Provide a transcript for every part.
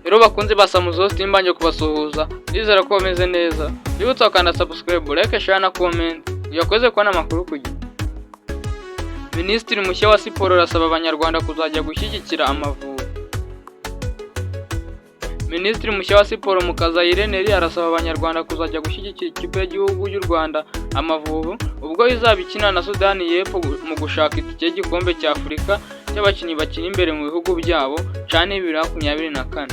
Rero bakunze ba Samuzo Team mbanje kubasuhuza, ndizera ko bameze neza. Bibutsa kandi subscribe, like, share na comment. Uyakoze kubona amakuru ku gihe. Minisitiri mushya wa siporo arasaba abanyarwanda kuzajya gushyigikira Amavubi. Minisitiri mushya wa siporo Mukazayire Neri arasaba abanyarwanda kuzajya gushyigikira ikipe y'igihugu y'u Rwanda Amavubi ubwo izaba ikina na Sudani y'Epfo mu gushaka itike y'igikombe cya Afurika cy'abakinnyi bakina imbere mu bihugu byabo cyane 2024.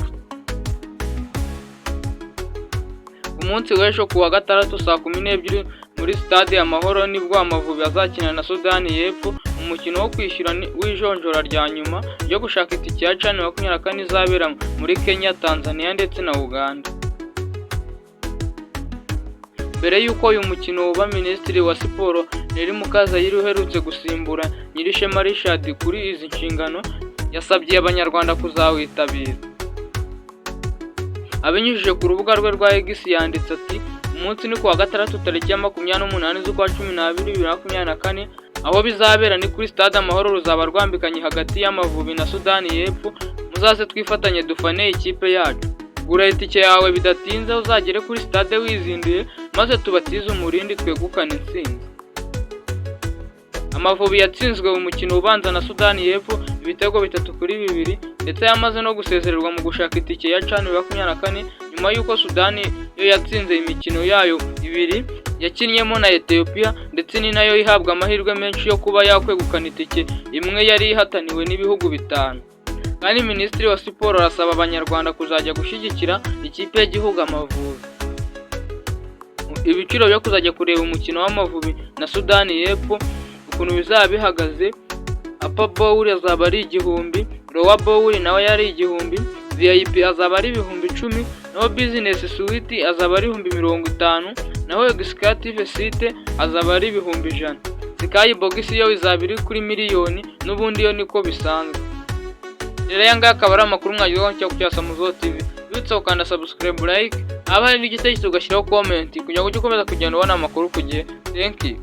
Umunsi w'ejo kuwa gatandatu saa 12 muri stade Amahoro nibwo Amavubi azakina na Sudani y'Epfo umukino wo kwishyura w'ijonjora rya nyuma yo gushaka itike ya CHAN 2024 izabera muri Kenya, Tanzania ndetse na Uganda. Mbere y'uko uyu mukino uba, Minisitiri wa Siporo Neri Mukazayire uherutse gusimbura Nyirishema Richard kuri izi nshingano yasabye abanyarwanda kuzawitabira. Abinyujije ku rubuga rwe rwa X yanditse ati umunsi ni kuwa gatandatu tariki ya 28 z'ukwa 12 2024 aho bizabera ni kuri stade Amahoro ruzaba rwambikanye hagati y'Amavubi na Sudani y'Epfo. Muzaze twifatanye dufane ikipe yacu. Gura itike yawe bidatinze uzagere kuri stade wizinduye maze tubatize umurindi twegukana intsinzi. Amavubi yatsinzwe mu mukino ubanza na Sudani y'Epfo ibitego 3-2 ndetse yamaze no gusezererwa mu gushaka itike ya CHAN 2024 nyuma y'uko Sudani yo yatsinze imikino yayo 2 yakinnyemo na Ethiopia ndetse ni nayo ihabwa amahirwe menshi yo kuba yakwegukana itike imwe yari ihataniwe n'ibihugu 5. Kandi Minisitiri wa Siporo arasaba abanyarwanda kuzajya gushyigikira ikipe y'igihugu Amavubi. Ibiciro byo kuzajya kureba umukino w'Amavubi na Sudani y'Epfo ukuntu bizaba bihagaze: Upper Bowl azaba ari 1000, Lower Bowl nawe yari 1000, VIP azaba ari 1010, naho Business Suite azaba ari 50, naho Executive Suite azaba ari 100. Sky Box yo izaba iri kuri miliyoni n'ubundi yo niko bisanzwe. Rero yanga akaba ari amakuru mwagiyeho cyo kuri Samuzo TV. Bitsa ukanda subscribe, like, aba hari n'igitekerezo ugashyiraho comment kugira ngo ujye ukomeza kugenda ubona amakuru ku gihe. Thank you.